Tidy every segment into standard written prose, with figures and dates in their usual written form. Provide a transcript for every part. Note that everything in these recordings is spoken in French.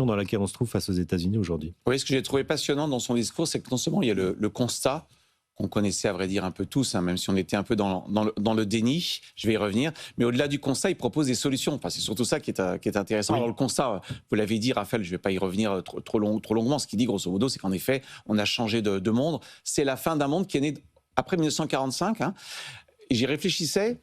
dans laquelle on se trouve face aux États-Unis aujourd'hui. Oui, ce que j'ai trouvé passionnant dans son discours, c'est que non seulement il y a le constat qu'on connaissait à vrai dire un peu tous, même si on était un peu dans le déni, je vais y revenir, mais au-delà du constat, il propose des solutions. Enfin, c'est surtout ça qui est intéressant. Oui. Alors le constat, vous l'avez dit Raphaël, je ne vais pas y revenir trop longuement, ce qu'il dit grosso modo, c'est qu'en effet, on a changé de monde. C'est la fin d'un monde qui est né après 1945, et j'y réfléchissais.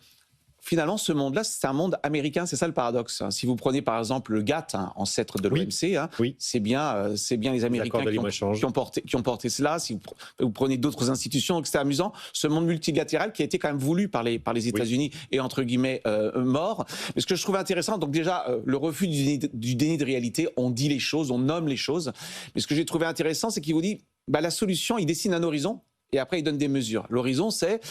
Finalement, ce monde-là, c'est un monde américain, c'est ça le paradoxe. Si vous prenez par exemple le GATT, ancêtre de l'OMC, c'est bien les Américains qui ont porté cela. Si vous prenez d'autres institutions, donc c'est amusant. Ce monde multilatéral qui a été quand même voulu par les États-Unis et entre guillemets mort. Mais ce que je trouve intéressant, donc déjà le refus du déni de réalité, on dit les choses, on nomme les choses. Mais ce que j'ai trouvé intéressant, c'est qu'il vous dit la solution, il dessine un horizon. Et après, il donne des mesures. L'horizon, c'est,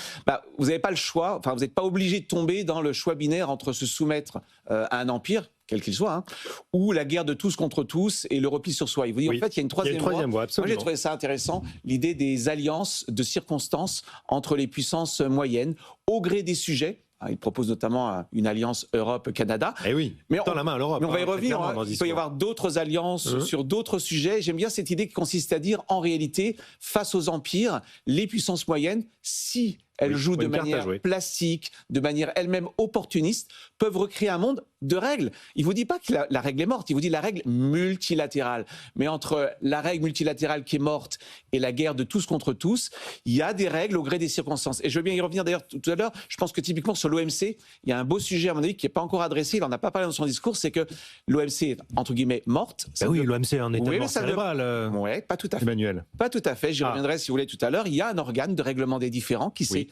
vous n'avez pas le choix, enfin, vous n'êtes pas obligé de tomber dans le choix binaire entre se soumettre à un empire, quel qu'il soit, ou la guerre de tous contre tous et le repli sur soi. Il vous dit, en fait, il y a une troisième voie. Moi, j'ai trouvé ça intéressant, l'idée des alliances de circonstances entre les puissances moyennes, au gré des sujets. Il propose notamment une alliance Europe-Canada. Eh oui, mais la main à l'Europe. Mais on va y revenir. Il peut y avoir d'autres alliances sur d'autres sujets. J'aime bien cette idée qui consiste à dire, en réalité, face aux empires, les puissances moyennes, si elles jouent de manière plastique, de manière elle-même opportuniste, peuvent recréer un monde de règles. Il ne vous dit pas que la règle est morte, il vous dit la règle multilatérale. Mais entre la règle multilatérale qui est morte et la guerre de tous contre tous, il y a des règles au gré des circonstances. Et je veux bien y revenir d'ailleurs tout à l'heure. Je pense que typiquement sur l'OMC, il y a un beau sujet à mon avis qui n'est pas encore adressé, il n'en a pas parlé dans son discours, c'est que l'OMC est entre guillemets morte. Oui, l'OMC est en état de mort cérébral. Oui, pas tout à fait. Emmanuel. Pas tout à fait, j'y reviendrai si vous voulez tout à l'heure. Il y a un organe de règlement des différends qui s'est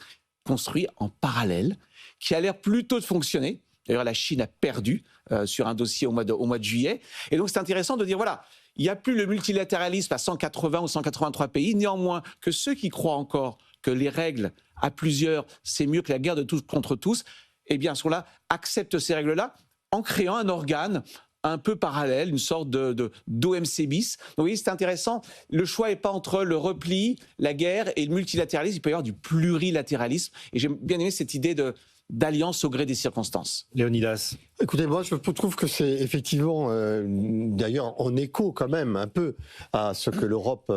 construit en parallèle, qui a l'air plutôt de fonctionner. D'ailleurs, la Chine a perdu sur un dossier au mois de juillet. Et donc, c'est intéressant de dire, voilà, il n'y a plus le multilatéralisme à 180 ou 183 pays. Néanmoins, que ceux qui croient encore que les règles à plusieurs, c'est mieux que la guerre de tous contre tous, eh bien, sont-là, acceptent ces règles-là en créant un organe un peu parallèle, une sorte d'OMC bis. Donc, vous voyez, c'est intéressant. Le choix n'est pas entre le repli, la guerre et le multilatéralisme. Il peut y avoir du plurilatéralisme. Et j'ai bien aimé cette idée d'alliance au gré des circonstances. Léonidas. Écoutez, moi, je trouve que c'est effectivement, d'ailleurs, en écho quand même un peu à ce que l'Europe